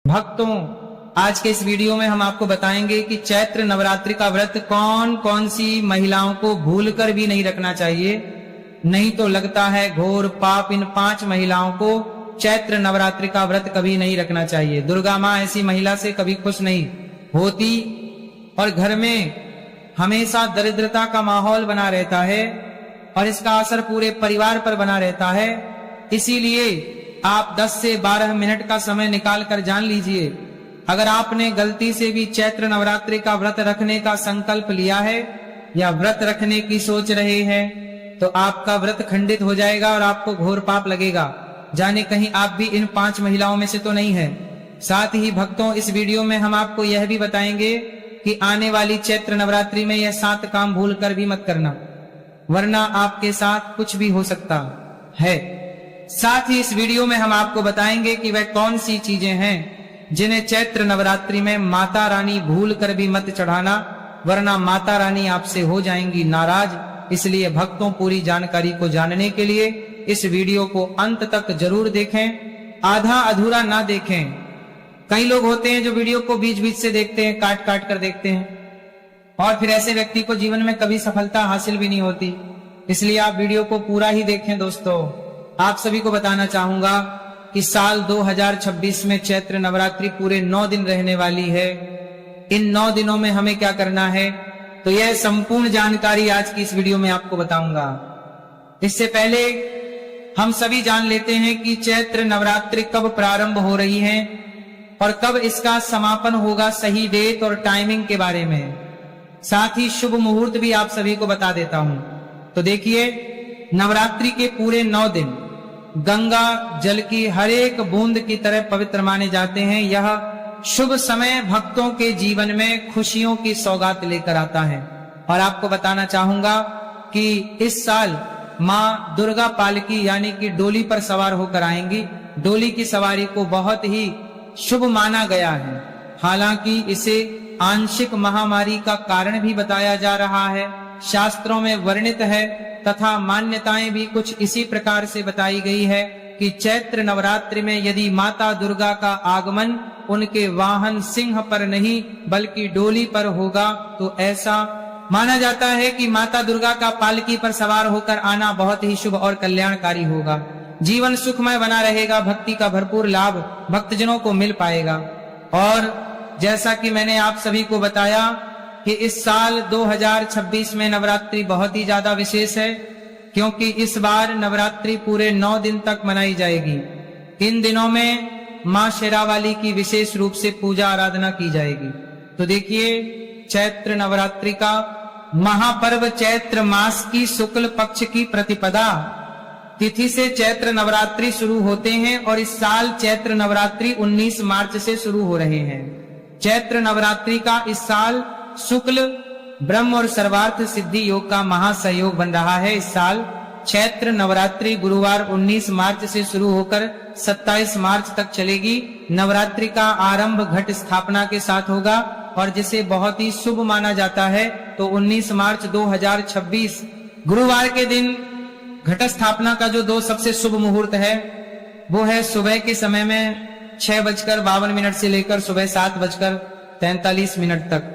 भक्तों, आज के इस वीडियो में हम आपको बताएंगे कि चैत्र नवरात्रि का व्रत कौन कौन सी महिलाओं को भूलकर भी नहीं रखना चाहिए, नहीं तो लगता है घोर पाप इन 5 महिलाओं को चैत्र नवरात्रि का व्रत कभी नहीं रखना चाहिए। दुर्गा माँ ऐसी महिला से कभी खुश नहीं होती और घर में हमेशा दरिद्रता का माहौल बना रहता है और इसका असर पूरे परिवार पर बना रहता है। इसीलिए आप 10 से 12 मिनट का समय निकाल कर जान लीजिए, अगर आपने गलती से भी चैत्र नवरात्रि का व्रत रखने का संकल्प लिया है या व्रत रखने की सोच रहे हैं तो आपका व्रत खंडित हो जाएगा और आपको घोर पाप लगेगा। जाने कहीं आप भी इन 5 महिलाओं में से तो नहीं है। साथ ही भक्तों, इस वीडियो में हम आपको यह भी बताएंगे कि आने वाली चैत्र नवरात्रि में यह 7 काम भूल कर भी मत करना, वरना आपके साथ कुछ भी हो सकता है। साथ ही इस वीडियो में हम आपको बताएंगे कि वह कौन सी चीजें हैं जिन्हें चैत्र नवरात्रि में माता रानी भूल कर भी मत चढ़ाना, वरना माता रानी आपसे हो जाएंगी नाराज। इसलिए भक्तों, पूरी जानकारी को जानने के लिए इस वीडियो को अंत तक जरूर देखें, आधा अधूरा ना देखें। कई लोग होते हैं जो वीडियो को बीच बीच से देखते हैं, काट काट कर देखते हैं और फिर ऐसे व्यक्ति को जीवन में कभी सफलता हासिल भी नहीं होती। इसलिए आप वीडियो को पूरा ही देखें। दोस्तों, आप सभी को बताना चाहूंगा कि साल 2026 में चैत्र नवरात्रि पूरे 9 दिन रहने वाली है। इन 9 दिनों में हमें क्या करना है, तो यह संपूर्ण जानकारी आज की इस वीडियो में आपको बताऊंगा। इससे पहले हम सभी जान लेते हैं कि चैत्र नवरात्रि कब प्रारंभ हो रही है और कब इसका समापन होगा, सही डेट और टाइमिंग के बारे में। साथ ही शुभ मुहूर्त भी आप सभी को बता देता हूं। तो देखिए, नवरात्रि के पूरे 9 दिन गंगा जल की हर एक बूंद की तरह पवित्र माने जाते हैं। यह शुभ समय भक्तों के जीवन में खुशियों की सौगात लेकर आता है। और आपको बताना चाहूंगा कि इस साल माँ दुर्गा पालकी यानी कि डोली पर सवार होकर आएंगी। डोली की सवारी को बहुत ही शुभ माना गया है। हालांकि इसे आंशिक महामारी का कारण भी बताया जा रहा है, शास्त्रों में वर्णित है, तथा मान्यताएं भी कुछ इसी प्रकार से बताई गई है कि चैत्र नवरात्रि में यदि माता दुर्गा का आगमन उनके वाहन सिंह पर नहीं बल्कि डोली पर होगा तो ऐसा माना जाता है कि माता दुर्गा का पालकी पर सवार होकर आना बहुत ही शुभ और कल्याणकारी होगा। जीवन सुखमय बना रहेगा, भक्ति का भरपूर लाभ भक्तजनों को मिल पाएगा। और जैसा कि मैंने आप सभी को बताया कि इस साल 2026 में नवरात्रि बहुत ही ज्यादा विशेष है, क्योंकि इस बार नवरात्रि पूरे 9 दिन तक मनाई जाएगी। इन दिनों में माँ शेरावाली की विशेष रूप से पूजा आराधना की जाएगी। तो देखिए, चैत्र नवरात्रि का महापर्व चैत्र मास की शुक्ल पक्ष की प्रतिपदा तिथि से चैत्र नवरात्रि शुरू होते हैं और इस साल चैत्र नवरात्रि 19 मार्च से शुरू हो रहे हैं। चैत्र नवरात्रि का इस साल शुक्ल ब्रह्म और सर्वार्थ सिद्धि योग का महासहयोग बन रहा है। इस साल चैत्र नवरात्रि गुरुवार 19 मार्च से शुरू होकर 27 मार्च तक चलेगी। नवरात्रि का आरंभ घट स्थापना के साथ होगा और जिसे बहुत ही शुभ माना जाता है। तो 19 मार्च 2026 गुरुवार के दिन घट स्थापना का जो 2 सबसे शुभ मुहूर्त है वो है सुबह के समय में 6:52 से लेकर सुबह 7:43 तक।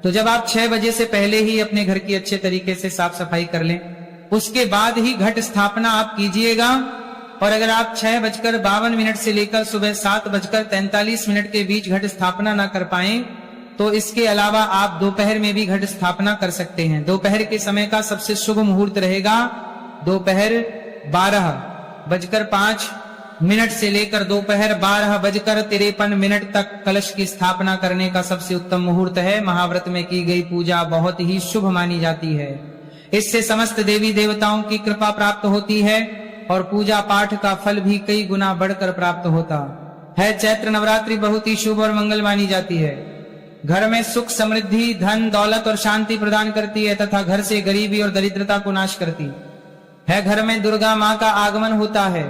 तो जब आप 6 बजे से पहले ही अपने घर की अच्छे तरीके से साफ सफाई कर लें, उसके बाद ही घट स्थापना आप कीजिएगा। और अगर आप 6:52 से लेकर सुबह 7:43 के बीच घट स्थापना ना कर पाएं तो इसके अलावा आप दोपहर में भी घट स्थापना कर सकते हैं। दोपहर के समय का सबसे शुभ मुहूर्त रहेगा दोपहर 12:05 से लेकर दोपहर 12:53 तक कलश की स्थापना करने का सबसे उत्तम मुहूर्त है। महाव्रत में की गई पूजा बहुत ही शुभ मानी जाती है। इससे समस्त देवी देवताओं की कृपा प्राप्त होती है और पूजा पाठ का फल भी कई गुना बढ़कर प्राप्त होता है। चैत्र नवरात्रि बहुत ही शुभ और मंगल मानी जाती है। घर में सुख समृद्धि धन दौलत और शांति प्रदान करती है तथा घर से गरीबी और दरिद्रता को नाश करती है। घर में दुर्गा माँ का आगमन होता है।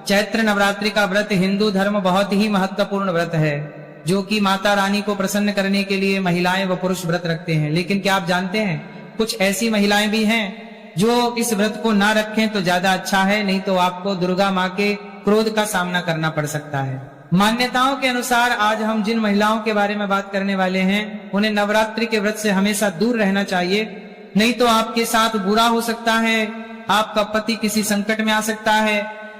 चैत्र नवरात्रि का व्रत हिंदू धर्म बहुत ही महत्वपूर्ण व्रत है, जो कि माता रानी को प्रसन्न करने के लिए महिलाएं व पुरुष व्रत रखते हैं। लेकिन क्या आप जानते हैं, कुछ ऐसी महिलाएं भी हैं जो इस व्रत को ना रखें तो ज्यादा अच्छा है, नहीं तो आपको दुर्गा माँ के क्रोध का सामना करना पड़ सकता है। मान्यताओं के अनुसार आज हम जिन महिलाओं के बारे में बात करने वाले हैं उन्हें नवरात्रि के व्रत से हमेशा दूर रहना चाहिए, नहीं तो आपके साथ बुरा हो सकता है, आपका पति किसी संकट में आ सकता है,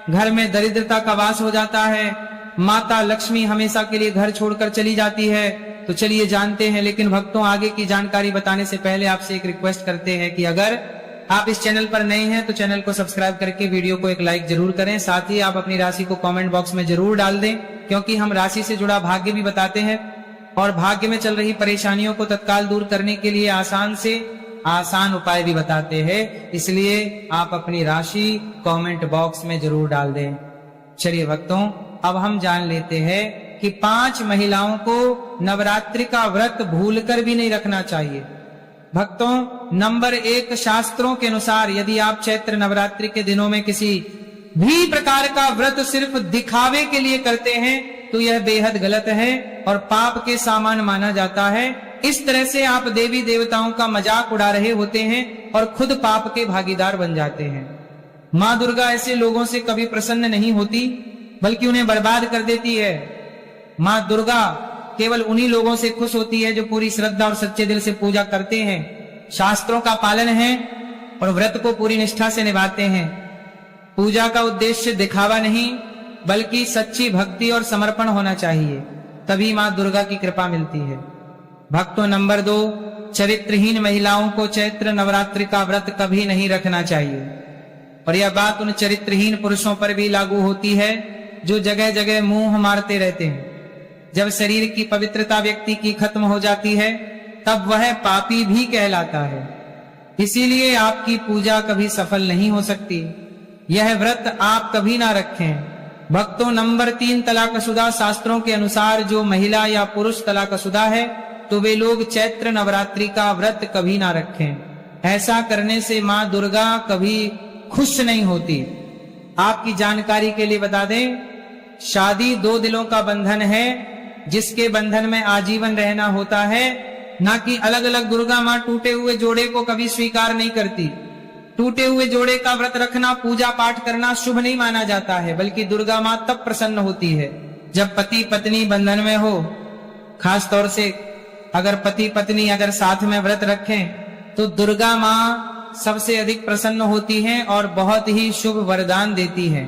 घर में दरिद्रता का वास हो जाता है, माता लक्ष्मी हमेशा के लिए घर छोड़कर चली जाती है। तो चलिए जानते हैं, लेकिन भक्तों आगे की जानकारी बताने से पहले आपसे एक रिक्वेस्ट करते हैं कि अगर आप इस चैनल पर नए हैं तो चैनल को सब्सक्राइब करके वीडियो को एक लाइक जरूर करें। साथ ही आप अपनी राशि को कमेंट बॉक्स में जरूर डाल दें, क्योंकि हम राशि से जुड़ा भाग्य भी बताते हैं और भाग्य में चल रही परेशानियों को तत्काल दूर करने के लिए आसान से आसान उपाय भी बताते हैं। इसलिए आप अपनी राशि कमेंट बॉक्स में जरूर डाल दें। चलिए भक्तों, अब हम जान लेते हैं कि 5 महिलाओं को नवरात्रि का व्रत भूलकर भी नहीं रखना चाहिए। भक्तों, नंबर 1, शास्त्रों के अनुसार यदि आप चैत्र नवरात्रि के दिनों में किसी भी प्रकार का व्रत सिर्फ दिखावे के लिए करते हैं तो यह बेहद गलत है और पाप के समान माना जाता है। इस तरह से आप देवी देवताओं का मजाक उड़ा रहे होते हैं और खुद पाप के भागीदार बन जाते हैं। माँ दुर्गा ऐसे लोगों से कभी प्रसन्न नहीं होती, बल्कि उन्हें बर्बाद कर देती है। माँ दुर्गा केवल उन्हीं लोगों से खुश होती है जो पूरी श्रद्धा और सच्चे दिल से पूजा करते हैं, शास्त्रों का पालन है और व्रत को पूरी निष्ठा से निभाते हैं। पूजा का उद्देश्य दिखावा नहीं, बल्कि सच्ची भक्ति और समर्पण होना चाहिए, तभी माँ दुर्गा की कृपा मिलती है। भक्तों, नंबर 2, चरित्रहीन महिलाओं को चैत्र नवरात्रि का व्रत कभी नहीं रखना चाहिए। और यह बात उन चरित्रहीन पुरुषों पर भी लागू होती है जो जगह जगह मुंह मारते रहते हैं। जब शरीर की पवित्रता व्यक्ति की खत्म हो जाती है तब वह पापी भी कहलाता है। इसीलिए आपकी पूजा कभी सफल नहीं हो सकती। यह व्रत आप कभी ना रखें। भक्तों, नंबर 3, तलाकशुदा। शास्त्रों के अनुसार जो महिला या पुरुष तलाकशुदा है तो वे लोग चैत्र नवरात्रि का व्रत कभी ना रखें। ऐसा करने से माँ दुर्गा कभी खुश नहीं होती। आपकी जानकारी के लिए बता दें, शादी 2 दिलों का बंधन है जिसके बंधन में आजीवन रहना होता है, ना कि अलग अलग। दुर्गा माँ टूटे हुए जोड़े को कभी स्वीकार नहीं करती। टूटे हुए जोड़े का व्रत रखना, पूजा पाठ करना शुभ नहीं माना जाता है, बल्कि दुर्गा माँ तब प्रसन्न होती है जब पति पत्नी बंधन में हो। खास तौर से अगर पति पत्नी अगर साथ में व्रत रखें तो दुर्गा माँ सबसे अधिक प्रसन्न होती हैं और बहुत ही शुभ वरदान देती हैं।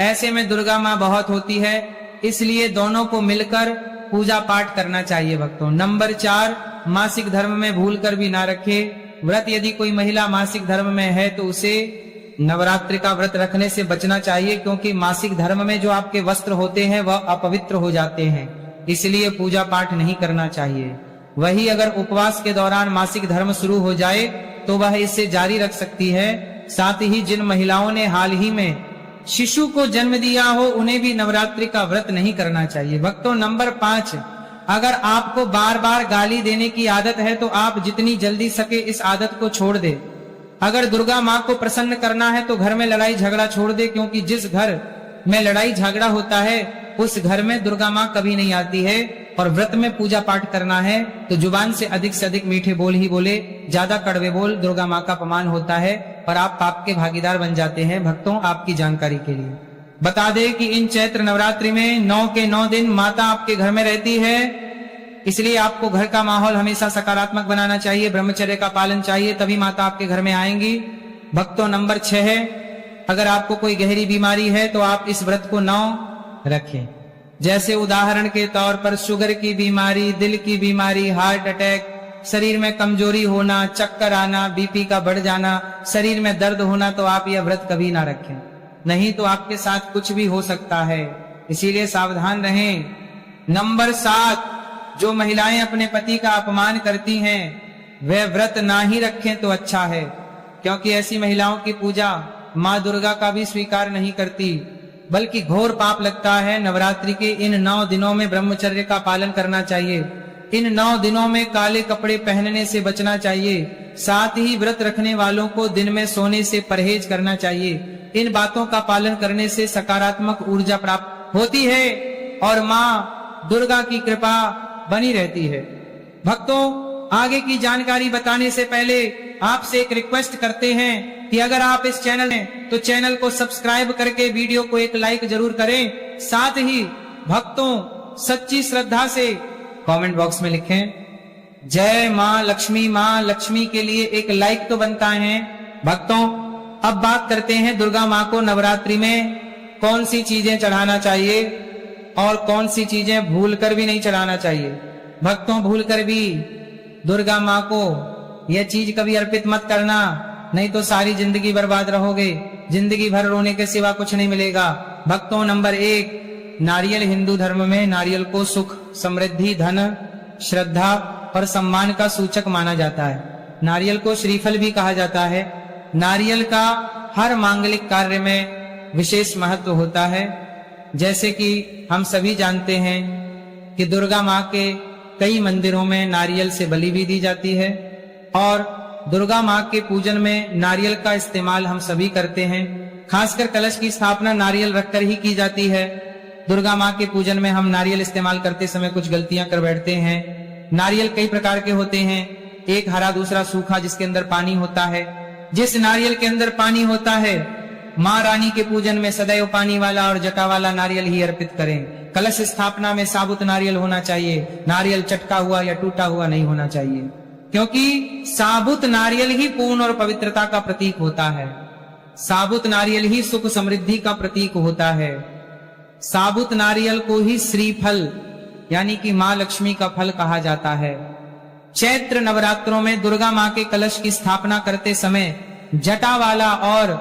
ऐसे में दुर्गा माँ बहुत होती है, इसलिए दोनों को मिलकर पूजा पाठ करना चाहिए। भक्तों, नंबर 4, मासिक धर्म में भूलकर भी ना रखे व्रत। यदि कोई महिला मासिक धर्म में है तो उसे नवरात्रि का व्रत रखने से बचना चाहिए, क्योंकि मासिक धर्म में जो आपके वस्त्र होते हैं वह अपवित्र हो जाते हैं, इसलिए पूजा पाठ नहीं करना चाहिए। वही अगर उपवास के दौरान मासिक धर्म शुरू हो जाए तो वह इसे जारी रख सकती है। साथ ही जिन महिलाओं ने हाल ही में शिशु को जन्म दिया हो उन्हें भी नवरात्रि का व्रत नहीं करना चाहिए। भक्तों, नंबर 5, अगर आपको बार बार गाली देने की आदत है तो आप जितनी जल्दी सके इस आदत को छोड़ दे। अगर दुर्गा माँ को प्रसन्न करना है तो घर में लड़ाई झगड़ा छोड़ दे, क्योंकि जिस घर में लड़ाई झगड़ा होता है उस घर में दुर्गा माँ कभी नहीं आती है। और व्रत में पूजा पाठ करना है तो जुबान से अधिक मीठे बोल ही बोले, ज्यादा कड़वे बोल दुर्गा माँ का अपमान होता है और आप पाप के भागीदार बन जाते हैं। भक्तों, आपकी जानकारी के लिए बता दें कि इन चैत्र नवरात्रि में 9 के 9 दिन माता आपके घर में रहती है, इसलिए आपको घर का माहौल हमेशा सकारात्मक बनाना चाहिए, ब्रह्मचर्य का पालन चाहिए, तभी माता आपके घर में आएंगी। भक्तों, नंबर 6 है, अगर आपको कोई गहरी बीमारी है तो आप इस व्रत को 9 रखें। जैसे उदाहरण के तौर पर शुगर की बीमारी, दिल की बीमारी, हार्ट अटैक, शरीर में कमजोरी होना, चक्कर आना, बीपी का बढ़ जाना, शरीर में दर्द होना, तो आप यह व्रत कभी ना रखें, नहीं तो आपके साथ कुछ भी हो सकता है, इसीलिए सावधान रहें। नंबर 7, जो महिलाएं अपने पति का अपमान करती हैं वे व्रत ना ही रखें तो अच्छा है, क्योंकि ऐसी महिलाओं की पूजा माँ दुर्गा का भी स्वीकार नहीं करती, बल्कि घोर पाप लगता है। नवरात्रि के इन 9 दिनों में ब्रह्मचर्य का पालन करना चाहिए। इन 9 दिनों में काले कपड़े पहनने से बचना चाहिए। साथ ही व्रत रखने वालों को दिन में सोने से परहेज करना चाहिए। इन बातों का पालन करने से सकारात्मक ऊर्जा प्राप्त होती है और माँ दुर्गा की कृपा बनी रहती है। भक्तों, आगे की जानकारी बताने से पहले आपसे एक रिक्वेस्ट करते हैं कि अगर आप इस चैनल में तो चैनल को सब्सक्राइब करके वीडियो को एक लाइक जरूर करें। साथ ही भक्तों सच्ची श्रद्धा से कमेंट बॉक्स में लिखें जय मां लक्ष्मी। मां लक्ष्मी के लिए एक लाइक तो बनता है। भक्तों अब बात करते हैं दुर्गा मां को नवरात्रि में कौन सी चीजें चढ़ाना चाहिए और कौन सी चीजें भूलकर भी नहीं चढ़ाना चाहिए। भक्तों भूलकर भी दुर्गा मां को यह चीज कभी अर्पित मत करना, नहीं तो सारी जिंदगी बर्बाद रहोगे, जिंदगी भर रोने के सिवा कुछ नहीं मिलेगा। भक्तों नंबर 1, नारियल हिंदू धर्म में नारियल को सुख, समृद्धि, धन, श्रद्धा और सम्मान का सूचक माना जाता है। नारियल को श्रीफल भी कहा जाता है। नारियल का हर मांगलिक कार्य में विशेष महत्व होता है। जैसे कि हम सभी जानते हैं कि दुर्गा माँ के कई मंदिरों में नारियल से बलि भी दी जाती है और दुर्गा माँ के पूजन में नारियल का इस्तेमाल हम सभी करते हैं। खासकर कलश की स्थापना नारियल रखकर ही की जाती है। दुर्गा माँ के पूजन में हम नारियल इस्तेमाल करते समय कुछ गलतियां कर बैठते हैं। नारियल कई प्रकार के होते हैं, एक हरा दूसरा सूखा जिसके अंदर पानी होता है। जिस नारियल के अंदर पानी होता है माँ रानी के पूजन में सदैव पानी वाला और जटा वाला नारियल ही अर्पित करें। कलश स्थापना में साबुत नारियल होना चाहिए, नारियल चटका हुआ या टूटा हुआ नहीं होना चाहिए, क्योंकि साबुत नारियल ही पूर्ण और पवित्रता का प्रतीक होता है। साबुत नारियल ही सुख समृद्धि का प्रतीक होता है। साबुत नारियल को ही श्रीफल यानी कि माँ लक्ष्मी का फल कहा जाता है। चैत्र नवरात्रों में दुर्गा माँ के कलश की स्थापना करते समय जटा वाला और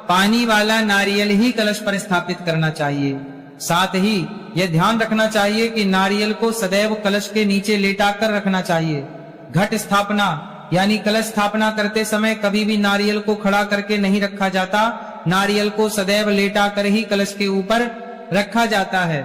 पानी वाला नारियल ही कलश पर स्थापित करना चाहिए। साथ ही यह ध्यान रखना चाहिए कि नारियल को सदैव कलश के नीचे लेटाकर रखना चाहिए। घट स्थापना यानी कलश स्थापना करते समय कभी भी नारियल को खड़ा करके नहीं रखा जाता, नारियल को सदैव लेटा कर ही कलश के ऊपर रखा जाता है।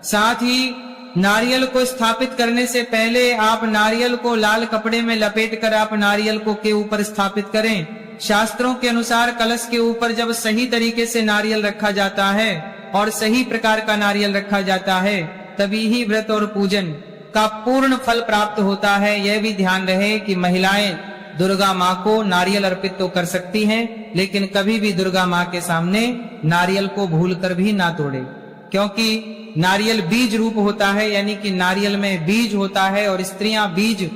साथ ही नारियल को स्थापित करने से पहले आप नारियल को लाल कपड़े में लपेटकर आप नारियल को के ऊपर स्थापित करें। शास्त्रों के अनुसार कलश के ऊपर जब सही तरीके से नारियल रखा जाता है और सही प्रकार का नारियल रखा जाता है तभी ही व्रत और पूजन का पूर्ण फल प्राप्त होता है। यह भी ध्यान रहे कि महिलाएं दुर्गा माँ को नारियल अर्पित तो कर सकती हैं, लेकिन कभी भी दुर्गा माँ के सामने नारियल को भूलकर भी ना तोड़े, क्योंकि नारियल बीज रूप होता है, यानी कि नारियल में बीज होता है और स्त्रियां बीज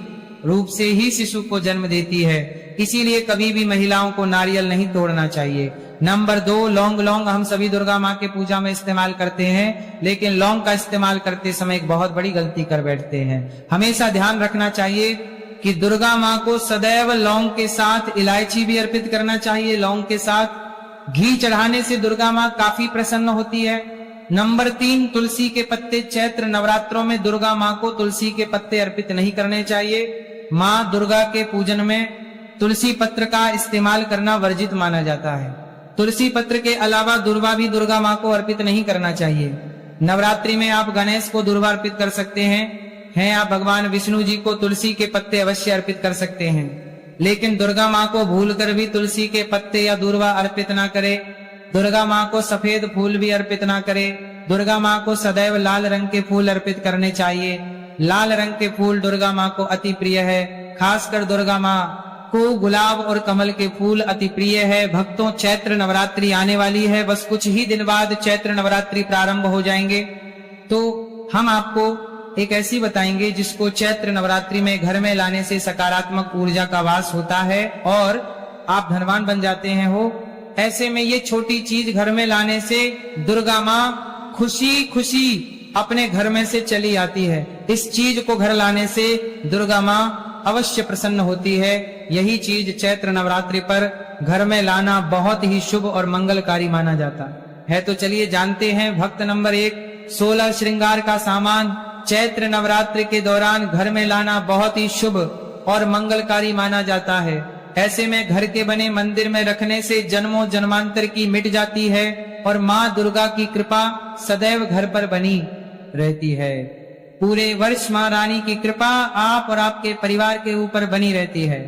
रूप से ही शिशु को जन्म देती है। इसीलिए कभी भी महिलाओं को नारियल नहीं तोड़ना चाहिए। नंबर 2, लौंग हम सभी दुर्गा माँ के पूजा में इस्तेमाल करते हैं, लेकिन लौंग का इस्तेमाल करते समय एक बहुत बड़ी गलती कर बैठते हैं। हमेशा ध्यान रखना चाहिए कि दुर्गा माँ को सदैव लौंग के साथ इलायची भी अर्पित करना चाहिए। लौंग के साथ घी चढ़ाने से दुर्गा माँ काफी प्रसन्न होती है। नंबर 3, तुलसी के पत्ते। चैत्र नवरात्रों में दुर्गा माँ को तुलसी के पत्ते अर्पित नहीं करने चाहिए। माँ दुर्गा के पूजन में तुलसी पत्र का इस्तेमाल करना वर्जित माना जाता है। तुलसी पत्र के अलावा दुर्वा भी दुर्गा माँ को अर्पित नहीं करना चाहिए। नवरात्रि में आप गणेश को दुर्वा अर्पित कर सकते हैं आप भगवान विष्णु जी को तुलसी के पत्ते अवश्य अर्पित कर सकते हैं, लेकिन दुर्गा माँ को भूलकर भी तुलसी के पत्ते या दुर्वा अर्पित ना करे। दुर्गा माँ को सफेद फूल भी अर्पित ना करे। दुर्गा माँ को सदैव लाल रंग के फूल अर्पित करने चाहिए। लाल रंग के फूल दुर्गा माँ को अति प्रिय है। खासकर दुर्गा माँ को गुलाब और कमल के फूल अति प्रिय है। भक्तों चैत्र नवरात्रि आने वाली है, बस कुछ ही दिन बाद चैत्र नवरात्रि प्रारंभ हो जाएंगे। तो हम आपको एक ऐसी बताएंगे जिसको चैत्र नवरात्रि में घर में लाने से सकारात्मक ऊर्जा का वास होता है और आप धनवान बन जाते हैं हो। ऐसे में ये छोटी चीज घर में लाने से दुर्गा माँ खुशी खुशी अपने घर में से चली आती है। इस चीज को घर लाने से दुर्गा माँ अवश्य प्रसन्न होती है। यही चीज चैत्र नवरात्रि पर घर में लाना बहुत ही शुभ और मंगलकारी माना जाता है। तो चलिए जानते हैं। भक्त नंबर 1, 16 श्रृंगार का सामान चैत्र नवरात्रि के दौरान घर में लाना बहुत ही शुभ और मंगलकारी माना जाता है। ऐसे में घर के बने मंदिर में रखने से जन्मों जन्मांतर की मिट जाती है और माँ दुर्गा की कृपा सदैव घर पर बनी रहती है। पूरे वर्ष माँ रानी की कृपा आप और आपके परिवार के ऊपर बनी रहती है।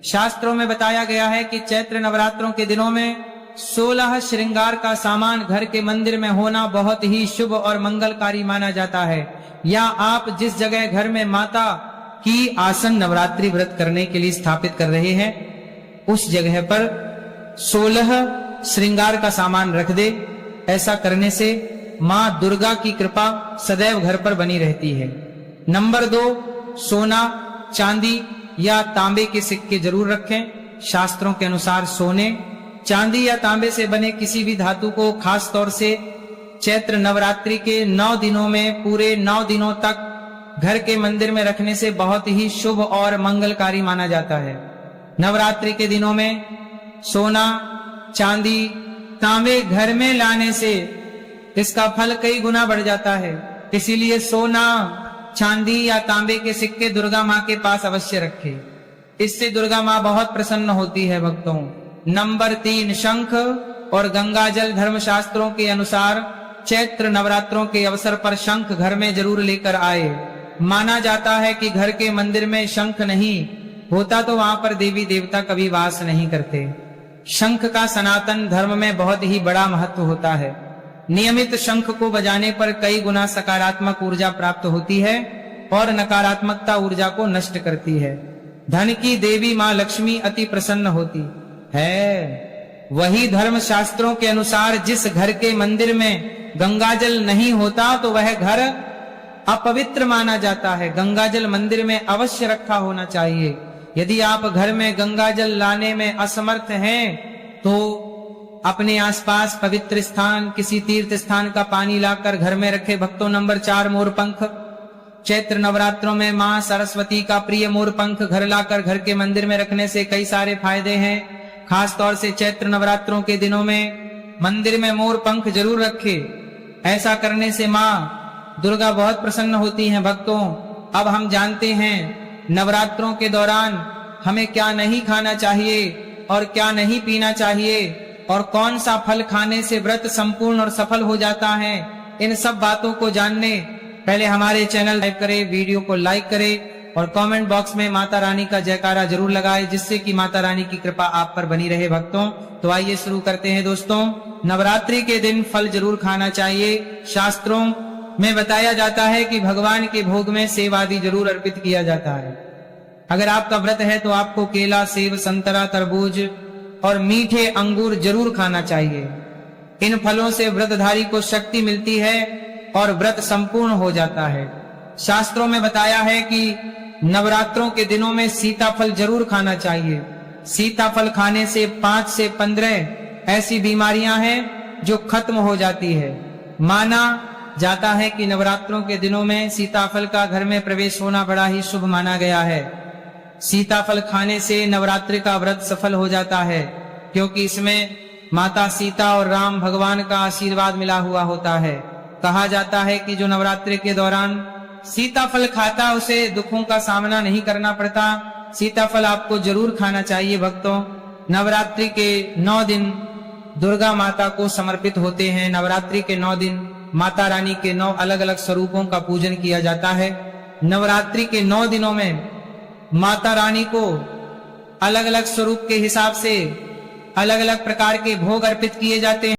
शास्त्रों में बताया गया है कि चैत्र नवरात्रों के दिनों में 16 श्रृंगार का सामान घर के मंदिर में होना बहुत ही शुभ और मंगलकारी माना जाता है। या आप जिस जगह घर में माता की आसन नवरात्रि व्रत करने के लिए स्थापित कर रहे हैं उस जगह पर 16 श्रृंगार का सामान रख दे। ऐसा करने से माँ दुर्गा की कृपा सदैव घर पर बनी रहती है। नंबर 2, सोना, चांदी या तांबे के सिक्के जरूर रखें। शास्त्रों के अनुसार सोने, चांदी या तांबे से बने किसी भी धातु को खास तौर से चैत्र नवरात्रि के 9 दिनों में पूरे 9 दिनों तक घर के मंदिर में रखने से बहुत ही शुभ और मंगलकारी माना जाता है। नवरात्रि के दिनों में सोना, चांदी, तांबे घर में लाने से इसका फल कई गुना बढ़ जाता है। इसीलिए सोना, चांदी या तांबे के सिक्के दुर्गा माँ के पास अवश्य रखें। इससे दुर्गा माँ बहुत प्रसन्न होती है भक्तों। नंबर 3, शंख और गंगाजल। धर्मशास्त्रों के अनुसार चैत्र नवरात्रों के अवसर पर शंख घर में जरूर लेकर आए। माना जाता है कि घर के मंदिर में शंख नहीं होता तो वहां पर देवी देवता कभी वास नहीं करते। शंख का सनातन धर्म में बहुत ही बड़ा महत्व होता है। नियमित शंख को बजाने पर कई गुना सकारात्मक ऊर्जा प्राप्त होती है और नकारात्मकता ऊर्जा को नष्ट करती है। धन की देवी माँ लक्ष्मी अति प्रसन्न होती है। वही धर्म शास्त्रों के अनुसार जिस घर के मंदिर में गंगाजल नहीं होता तो वह घर अपवित्र माना जाता है। गंगाजल मंदिर में अवश्य रखा होना चाहिए। यदि आप घर में गंगाजल लाने में असमर्थ हैं तो अपने आसपास पवित्र स्थान, किसी तीर्थ स्थान का पानी लाकर घर में रखे। भक्तों, नंबर 4, मोरपंख। चैत्र नवरात्रों में मां सरस्वती का प्रिय मोरपंख घर लाकर घर के मंदिर में रखने से कई सारे फायदे हैं। खास तौर से चैत्र नवरात्रों के दिनों में मंदिर में मोरपंख जरूर रखे। ऐसा करने से मां दुर्गा बहुत प्रसन्न होती हैं। भक्तों, अब हम जानते हैं नवरात्रों के दौरान हमें क्या नहीं खाना चाहिए और क्या नहीं पीना चाहिए और कौन सा फल खाने से व्रत संपूर्ण और सफल हो जाता है। इन सब बातों को जानने पहले हमारे चैनल लाइक करें, वीडियो को लाइक करें और कमेंट बॉक्स में माता रानी का जयकारा जरूर लगाएं, जिससे कि माता रानी की कृपा आप पर बनी रहे। भक्तों, तो आइए शुरू करते हैं। दोस्तों, नवरात्रि के दिन फल जरूर खाना चाहिए। शास्त्रों में बताया जाता है कि भगवान के भोग में सेब आदि जरूर अर्पित किया जाता है। अगर आपका व्रत है तो आपको केला, सेब, संतरा, तरबूज और मीठे अंगूर जरूर खाना चाहिए। इन फलों से व्रतधारी को शक्ति मिलती है और व्रत संपूर्ण हो जाता है। शास्त्रों में बताया है कि नवरात्रों के दिनों में सीताफल जरूर खाना चाहिए। सीताफल खाने से 5 से 15 ऐसी बीमारियां हैं जो खत्म हो जाती है। माना जाता है कि नवरात्रों के दिनों में सीताफल का घर में प्रवेश होना बड़ा ही शुभ माना गया है। सीताफल खाने से नवरात्रि का व्रत सफल हो जाता है, क्योंकि इसमें माता सीता और राम भगवान का आशीर्वाद मिला हुआ होता है। कहा जाता है कि जो नवरात्रि के दौरान सीताफल खाता उसे दुखों का सामना नहीं करना पड़ता। सीताफल आपको जरूर खाना चाहिए। भक्तों, नवरात्रि के 9 दिन दुर्गा माता को समर्पित होते हैं। नवरात्रि के 9 दिन माता रानी के 9 अलग अलग स्वरूपों का पूजन किया जाता है। नवरात्रि के 9 दिनों में माता रानी को अलग अलग स्वरूप के हिसाब से अलग अलग प्रकार के भोग अर्पित किए जाते हैं।